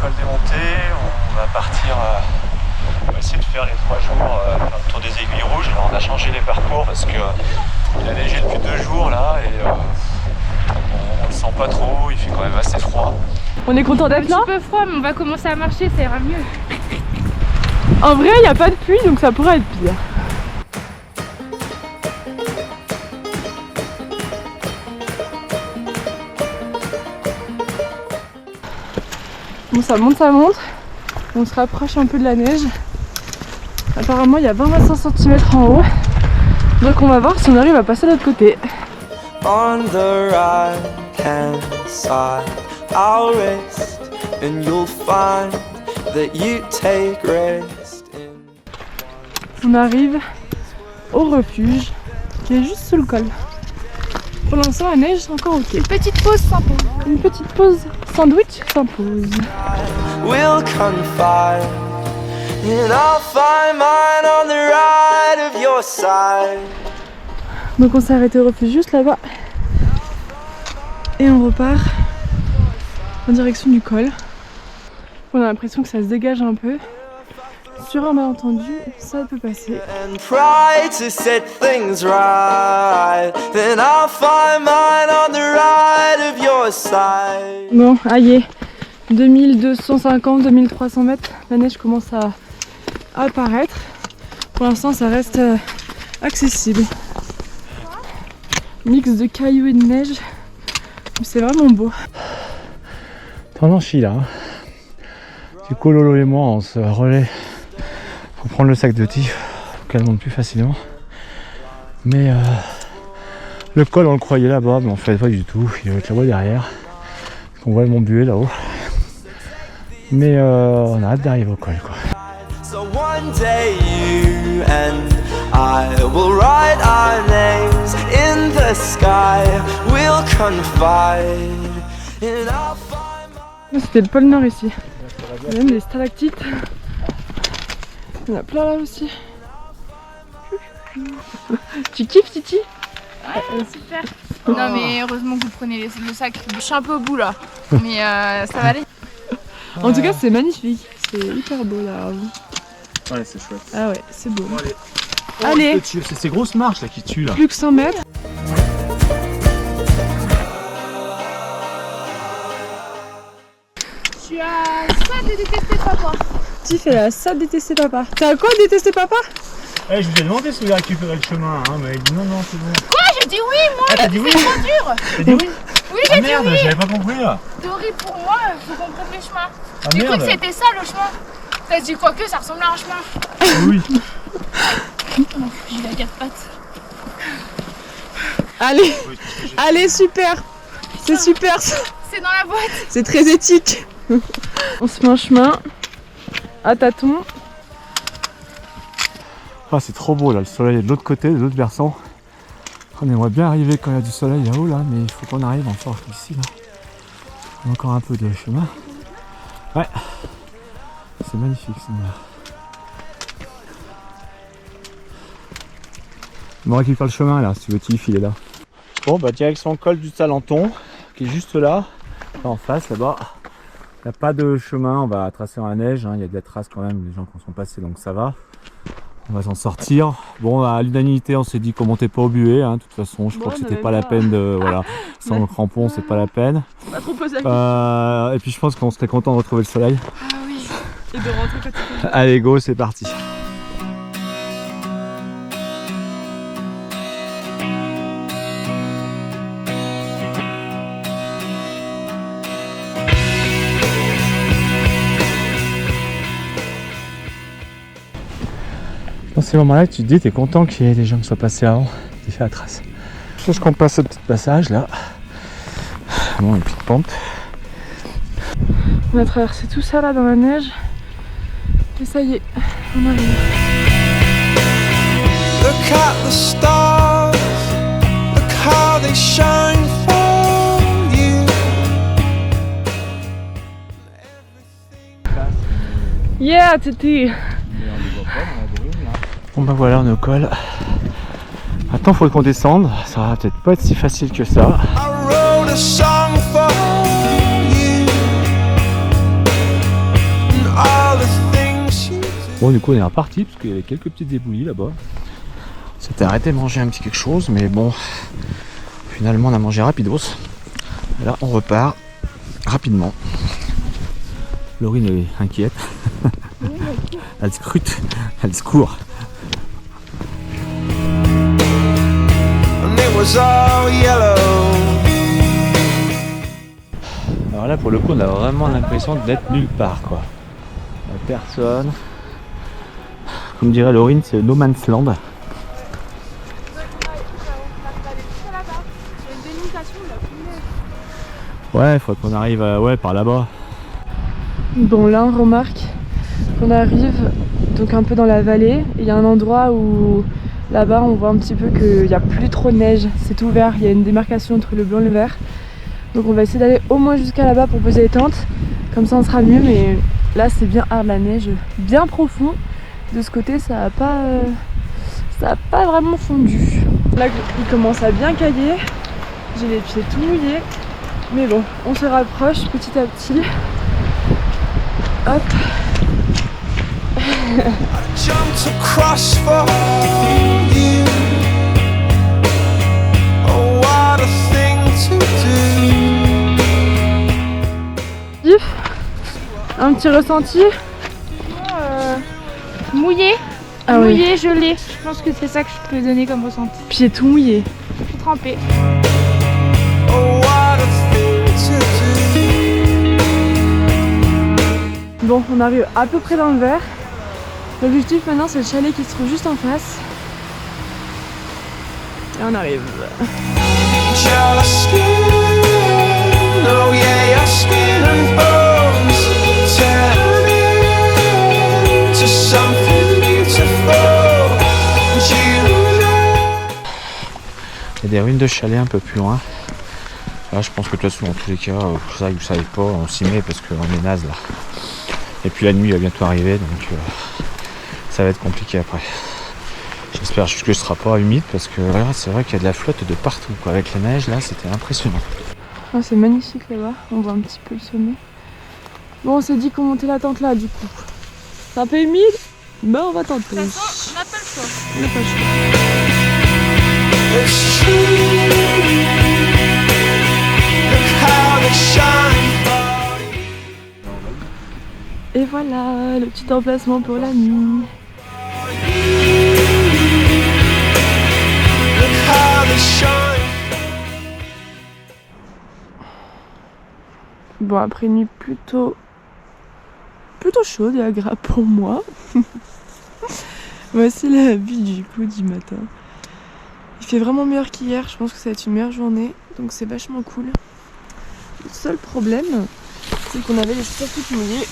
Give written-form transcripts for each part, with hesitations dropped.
col démonté, on va partir, on va essayer de faire les 3 jours le tour des aiguilles rouges. Alors on a changé les parcours parce que il a neigé depuis 2 jours là et on le sent pas trop, il fait quand même assez froid. On est content d'être là. Un petit peu froid, mais on va commencer à marcher, ça ira mieux. En vrai, il n'y a pas de pluie, donc ça pourrait être pire. Bon, ça monte, ça monte. On se rapproche un peu de la neige. Apparemment, il y a 20-25 cm en haut. Donc on va voir si on arrive à passer de l'autre côté. On the right hand side, I'll rest, and you'll find that you take rest in. On arrive au refuge qui est juste sous le col. Pour l'instant, la neige est encore ok. Une petite pause sympa. Une petite pause sandwich s'impose. We'll confide, and I'll find mine on the right of your side. Donc on s'est arrêté au refuge juste là-bas. Et on repart en direction du col. On a l'impression que ça se dégage un peu. Sur un malentendu, ça peut passer. And try to set things right, then I'll find mine on the right of your side. Bon, aïe, 2250-2300 mètres, la neige commence à apparaître. Pour l'instant, ça reste accessible. Mix de cailloux et de neige, c'est vraiment beau. Tendance chi là. Du coup Lolo et moi on se relaie pour prendre le sac de tif pour qu'elle monte plus facilement. Mais le col on le croyait là-bas mais en fait pas du tout, il y avait la voie derrière. On voit le mont Buet là-haut. Mais on a hâte d'arriver au col quoi. So one day you and I will write our names in the sky. We'll confide and I'll find. C'était le pôle Nord ici. Il y a même des stalactites. Il y en a plein là aussi. Tu kiffes Titi? Ouais, super. Non mais heureusement que vous prenez le sac. Je suis un peu au bout là. Mais ça va aller. En tout cas c'est magnifique. C'est hyper beau là. Ouais c'est chouette. Ah ouais, c'est beau. Bon, allez. Allez. C'est ces grosses marches là qui tuent là. Plus que 100 mètres. Je suis à ça de détester papa. Tiff elle a ça de détester papa. T'as à quoi détester papa? Eh, je vous ai demandé si vous avez récupéré le chemin, hein, mais il dit non, c'est bon. Quoi? J'ai dit oui moi. Ah, t'as dit oui? C'est trop dur. T'as dit oui? Oui j'ai dit Merde, oui. j'avais pas compris là. C'est horrible pour moi, faut qu'on prenne le chemin. Ah J'ai cru merde. que c'était ça le chemin. T'as dit quoi que ça ressemble à un chemin. Oui. Non, j'ai la 4 pattes. Allez, allez super. C'est super ça. C'est dans la boîte. C'est très éthique. On se met en chemin à tâtons. Ah, c'est trop beau là, le soleil est de l'autre côté, de l'autre versant. On aimerait bien arriver quand il y a du soleil là-haut là, mais il faut qu'on arrive encore ici là. On a encore un peu de chemin. Ouais, c'est magnifique ce là. On récupère le chemin là, si tu veux, Tiff, il est là. Bon bah direction col du Salenton, qui est juste là, en face là-bas. Il n'y a pas de chemin, on va tracer dans la neige, hein. Il y a de la trace quand même, des gens qui en sont passés donc ça va. On va s'en sortir. Bon, à l'unanimité, on s'est dit qu'on montait pas au Buet. Hein. De toute façon, je crois que c'était pas la peine de. Voilà, sans le crampon, c'est pas la peine. Pas trop posé la Et puis je pense qu'on serait content de retrouver le soleil. Ah oui. et de rentrer quand il fait. Allez, go, c'est parti. Dans ces moments-là, tu te dis, t'es content qu'il y ait des gens qui soient passés avant, qui fait la trace. Je pense qu'on passe ce petit passage là. Bon, une petite pente. On a traversé tout ça là dans la neige. Et ça y est, on arrive. Look at the stars, look how they shine for you. Yeah, Titi. Bon ben voilà, on est au col. Maintenant, il faut qu'on descende. Ça va peut-être pas être si facile que ça. I wrote a song for you. Bon, du coup, on est reparti parce qu'il y avait quelques petites éboulis là-bas. On s'était arrêté de manger un petit quelque chose, mais bon, finalement, on a mangé rapidos. Et là, on repart rapidement. Laurine est inquiète. Elle scrute, elle se court. and it was all yellow. Alors là, pour le coup, on a vraiment l'impression d'être nulle part, quoi. Il n'y a personne. Comme dirait Laurine, c'est No Man's Land. Ouais, il faudrait qu'on arrive par là-bas. Bon, là on remarque qu'on arrive donc un peu dans la vallée. Il y a un endroit où là-bas on voit un petit peu qu'il n'y a plus trop de neige. C'est ouvert, il y a une démarcation entre le blanc et le vert. Donc on va essayer d'aller au moins jusqu'à là-bas pour poser les tentes. Comme ça on sera mieux, mais là c'est bien hard, la neige bien profond. De ce côté ça a pas vraiment fondu. Là il commence à bien cailler. J'ai les pieds tout mouillés. Mais bon, on se rapproche petit à petit. Hop. Jumped across for you. Oh, what a thing to do. Yves, un petit ressenti? Mouillé, Ah oui. mouillé, gelé. Je pense que c'est ça que je peux donner comme ressenti. Pieds tout mouillés. Tout trempé. Oh, what a thing to do. Bon, on arrive à peu près dans le vert. L'objectif maintenant c'est le chalet qui se trouve juste en face. Et on arrive. Your skin, oh yeah, your skin and bones turn into something beautiful. You know. Il y a des ruines de chalets un peu plus loin. Là, je pense que de toute façon, dans tous les cas, ça vous savez pas, on s'y met parce qu'on est naze là. Et puis la nuit va bientôt arriver, donc ça va être compliqué après. J'espère juste que ce sera pas humide parce que voilà, c'est vrai qu'il y a de la flotte de partout, quoi. Avec la neige là, c'était impressionnant. Oh, c'est magnifique là-bas, on voit un petit peu le sommet. Bon, on s'est dit qu'on montait la tente là du coup. C'est un peu humide, mais on va tenter. De toute façon, on n'a pas le choix. On n'a pas le choix. It's true. Look how they shine for you. Et voilà, le petit emplacement pour la nuit. Look how they shine. Bon, après une nuit plutôt chaude et agréable pour moi. Voici la vue du coup du matin. Il fait vraiment meilleur qu'hier, je pense que ça va être une meilleure journée, donc c'est vachement cool. Le seul problème, c'est qu'on avait les chaussures toutes mouillées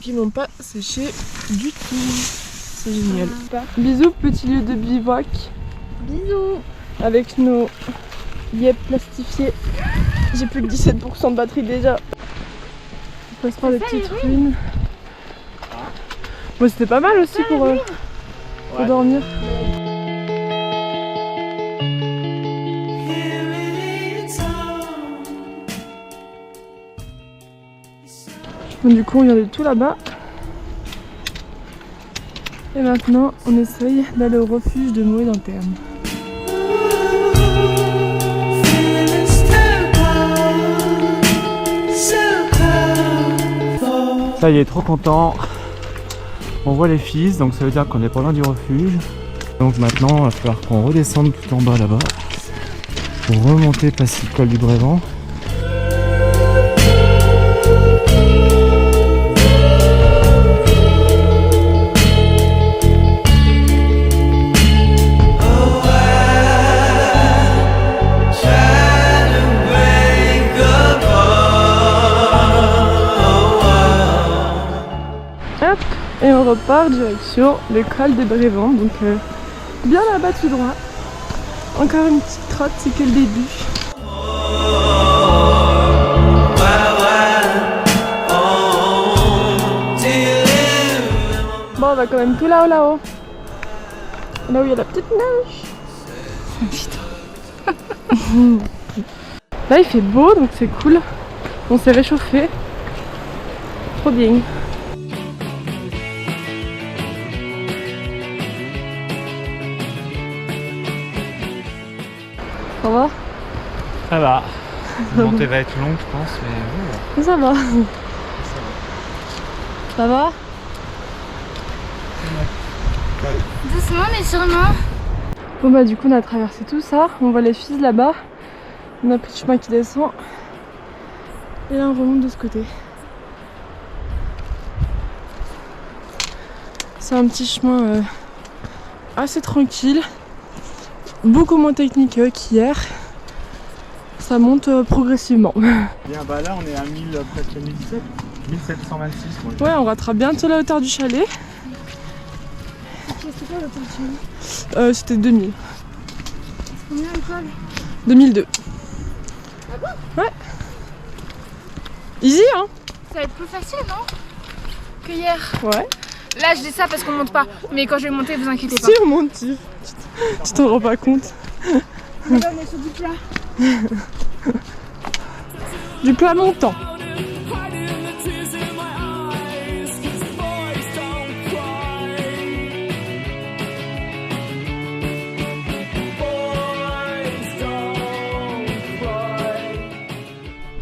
qui n'ont pas séché du tout. C'est génial. Bisous, petit lieu de bivouac. Bisous. Avec nos yep plastifiés. J'ai plus que 17% de batterie déjà. On passe par des petites ruines. Bon, c'était pas mal aussi pour dormir. Bon, du coup on vient de tout là-bas. Et maintenant on essaye d'aller au refuge de Moët dans Terne. Ça y est, trop content. On voit les fils, donc ça veut dire qu'on est pas loin du refuge. Donc maintenant, il va falloir qu'on redescende tout en bas là-bas pour remonter passer le col du Brévent. Et on repart direction le col de Brévent, donc bien là-bas tout droit. Encore une petite trotte, c'est que le début. Bon, on va quand même tout là-haut, là-haut. Là où il y a la petite neige. Putain. Là il fait beau, donc c'est cool. On s'est réchauffé. Trop bien. Ça va? Ça va. La montée va être longue, je pense, mais Ça va. Ça va? Doucement mais sûrement. Bon bah du coup on a traversé tout ça, on voit les filles là-bas, on a pris le chemin qui descend et là on remonte de ce côté. C'est un petit chemin assez tranquille, beaucoup moins technique qu'hier, ça monte progressivement. bien, bah là on est à 1000, presque 1726. Ouais, on rattrape bientôt la hauteur du chalet. C'était quoi l'autre chalet? C'était 2000. Combien l'étoile? 2002. Ah bon? Ouais. Easy hein? Ça va être plus facile non? Que hier. Ouais. Là je dis ça parce qu'on monte pas, mais quand je vais monter vous inquiétez pas. Si on monte, tu t'en rends pas compte. Là on est sur du plat. Du plat montant.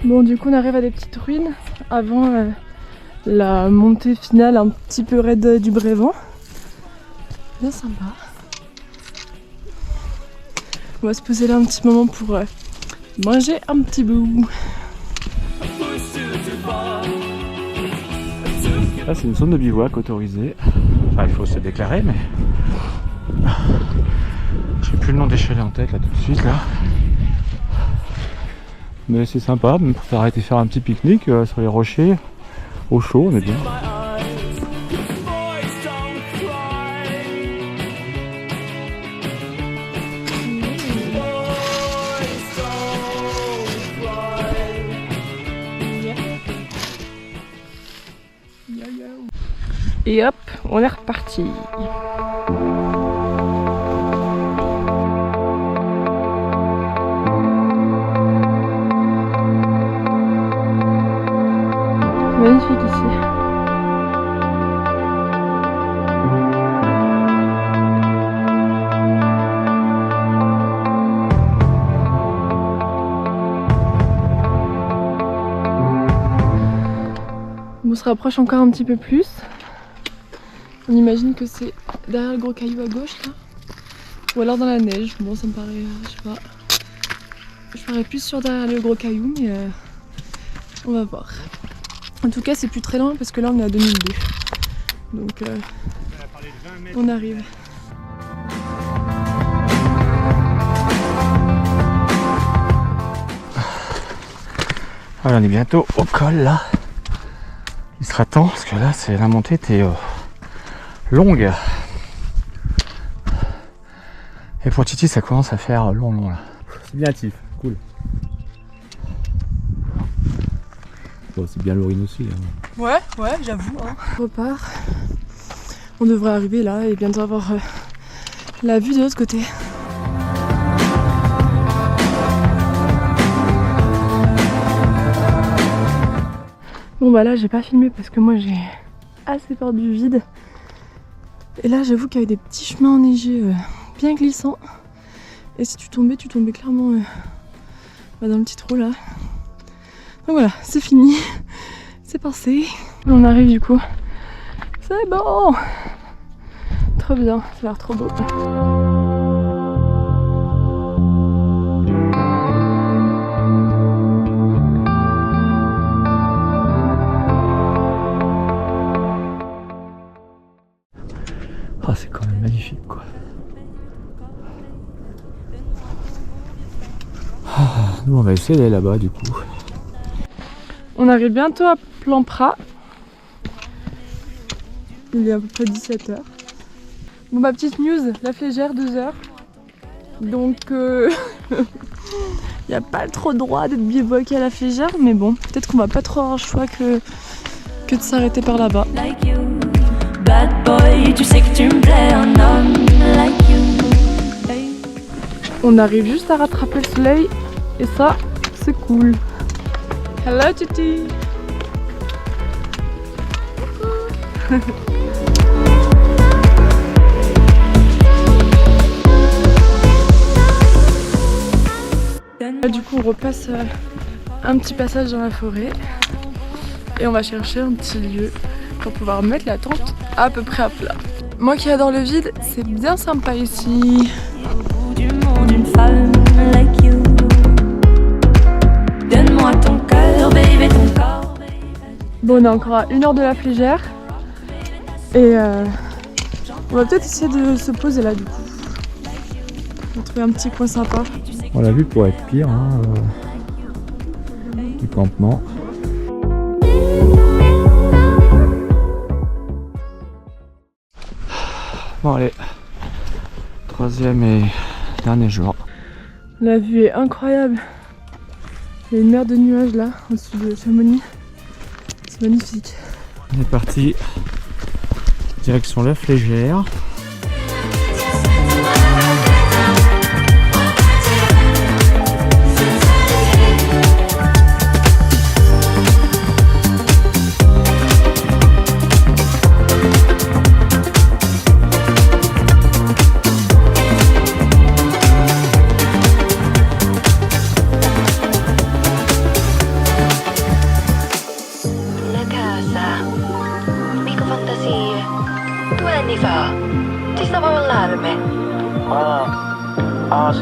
Bon du coup on arrive à des petites ruines avant la montée finale un petit peu raide du Brévent. Bien sympa. On va se poser là un petit moment pour manger un petit bout. Là c'est une zone de bivouac autorisée. Enfin il faut se déclarer mais... J'ai plus le nom des chalets en tête là tout de suite là. Mais c'est sympa, même pour s'arrêter faire un petit pique-nique sur les rochers, au chaud, on est bien. Et hop, on est reparti. Magnifique ici. On se rapproche encore un petit peu plus. On imagine que c'est derrière le gros caillou à gauche là. Ou alors dans la neige. Bon ça me paraît, je sais pas. Je parais plus sûr derrière le gros caillou mais on va voir. En tout cas c'est plus très loin parce que là on est à 2002. Donc on arrive. Voilà, on est bientôt au col là. Il sera temps parce que là c'est la montée était longue. Et pour Titi ça commence à faire long là. C'est bien actif, cool. Bon, c'est bien l'urine aussi. Hein. Ouais, j'avoue. Hein. On repart. On devrait arriver là et bientôt avoir la vue de l'autre côté. Bon bah là j'ai pas filmé parce que moi j'ai assez peur du vide. Et là j'avoue qu'il y avait des petits chemins enneigés bien glissants. Et si tu tombais clairement dans le petit trou là. Donc voilà, c'est fini, c'est passé. On arrive du coup. C'est bon! Trop bien, ça a l'air trop beau. Ah, c'est quand même magnifique quoi. Ah, nous on va essayer d'aller là-bas du coup. On arrive bientôt à Plampras. Il est à peu près 17h. Bon, ma petite news, la Flégère 2h. Donc il n'y a pas trop droit d'être bivouaqué à la Flégère, mais bon, peut-être qu'on va pas trop avoir le choix que de s'arrêter par là-bas. Like you, bad boy, tu sais que tu me plais, un homme like you. Hey. On arrive juste à rattraper le soleil et ça, c'est cool. Hello Titi. Là, du coup on repasse un petit passage dans la forêt et on va chercher un petit lieu pour pouvoir mettre la tente à peu près à plat. Moi qui adore le vide, c'est bien sympa ici. Au bout du monde, une femme like you. Donne-moi ton cœur, baby, ton corps, baby. Bon, on est encore à 1 heure de la Flégère et on va peut-être essayer de se poser là du coup. On va trouver un petit coin sympa. On l'a vu pour être pire, hein, du campement. Bon allez, 3e et dernier jour. La vue est incroyable. Il y a une mer de nuages là, au-dessus de Chamonix. C'est magnifique. On est parti direction la Flégère. Una casa, amico fantasie. 2 anni fa ti stavo a allarme. Ah, sì.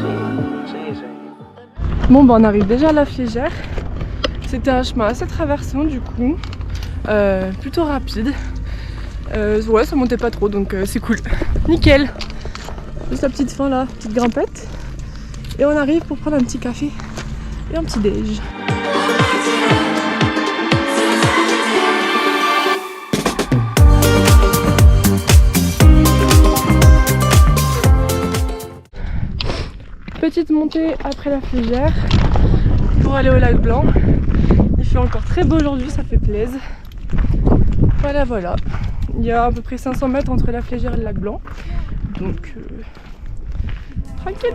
Bon bah on arrive déjà à la Flégère. C'était un chemin assez traversant du coup, plutôt rapide. Ouais, ça montait pas trop donc c'est cool. Nickel. Juste la petite fin là, petite grimpette. Et on arrive pour prendre un petit café et un petit déj. Petite montée après la Flégère pour aller au lac Blanc. Il fait encore très beau aujourd'hui, ça fait plaisir. Voilà, voilà. Il y a à peu près 500 mètres entre la Flégère et le lac Blanc. Donc, tranquille.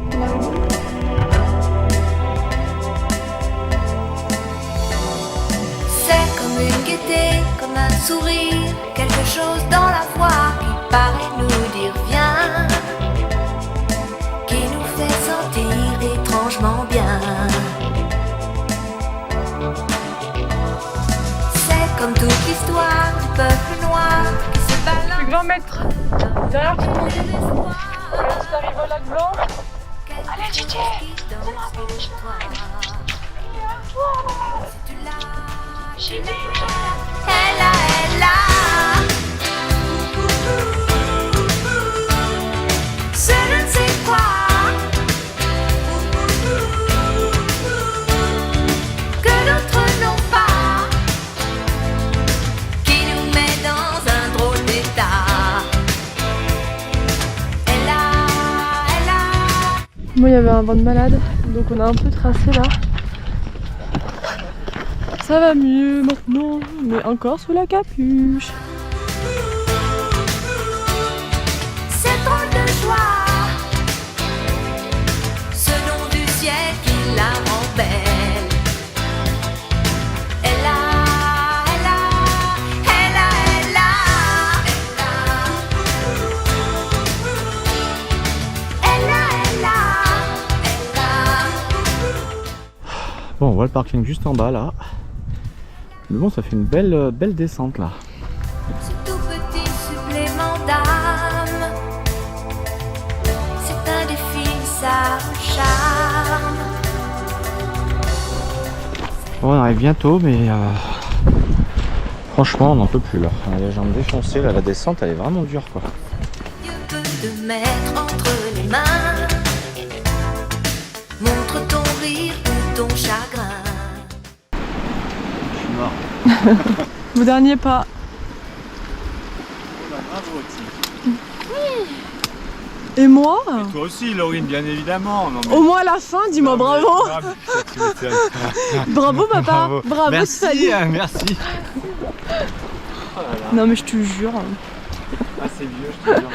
C'est comme une gaieté, comme un sourire, quelque chose dans la voix qui paraît nous dire viens, qui nous fait sentir étrangement bien. C'est comme toute l'histoire du peuple noir qui se balance. Plus 20 mètres derrière tout le monde. Tu arrives au lac Blanc. Allez, Gigi, donne-moi un peu de joie. Si tu l'as, elle a. C'est je ne sais quoi. Que d'autres n'ont pas. Qui nous met dans un drôle d'état. Elle a. Moi, il y avait un vent de malade, donc on a un peu tracé là. Ça va mieux maintenant, mais encore sous la capuche. Cette drôle de joie, ce nom du ciel qui la rend belle. Elle a. Bon, on voit le parking juste en bas là. Mais bon, ça fait une belle descente là. Ce tout petit supplément d'âme, c'est indéfinissable charme. Bon, on arrive bientôt, mais franchement, on n'en peut plus là. On a les jambes défoncées là, la descente elle est vraiment dure quoi. Dieu peut te mettre entre les mains. Montre ton rire ou ton chagrin. Je suis mort. Mon dernier pas. Bravo aussi. Et moi? Toi aussi, Laurine, bien évidemment. Non, mais... Au moins à la fin, dis-moi bravo. Bravo papa. Bravo merci, Sally. Merci. Non mais je te jure. Ah, c'est vieux, je te jure.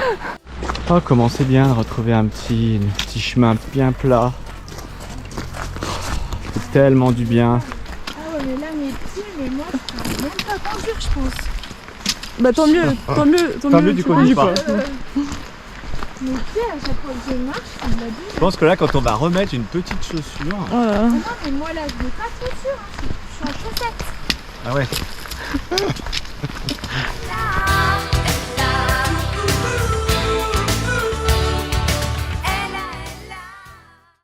Oh, comment c'est bien de retrouver un petit chemin bien plat. Ça fait tellement du bien. Ah ouais, mais là, mes pieds, mais moi, je peux même pas conduire, je pense. Bah tant mieux, tant mieux du coup, tu conduis pas. Mes pieds, à chaque fois que je marche, il m'a dit. Je pense que là, quand on va remettre une petite chaussure. Oh là là. Ah non, mais moi là, je n'ai pas de chaussures. Je suis en chaussettes. Ah ouais.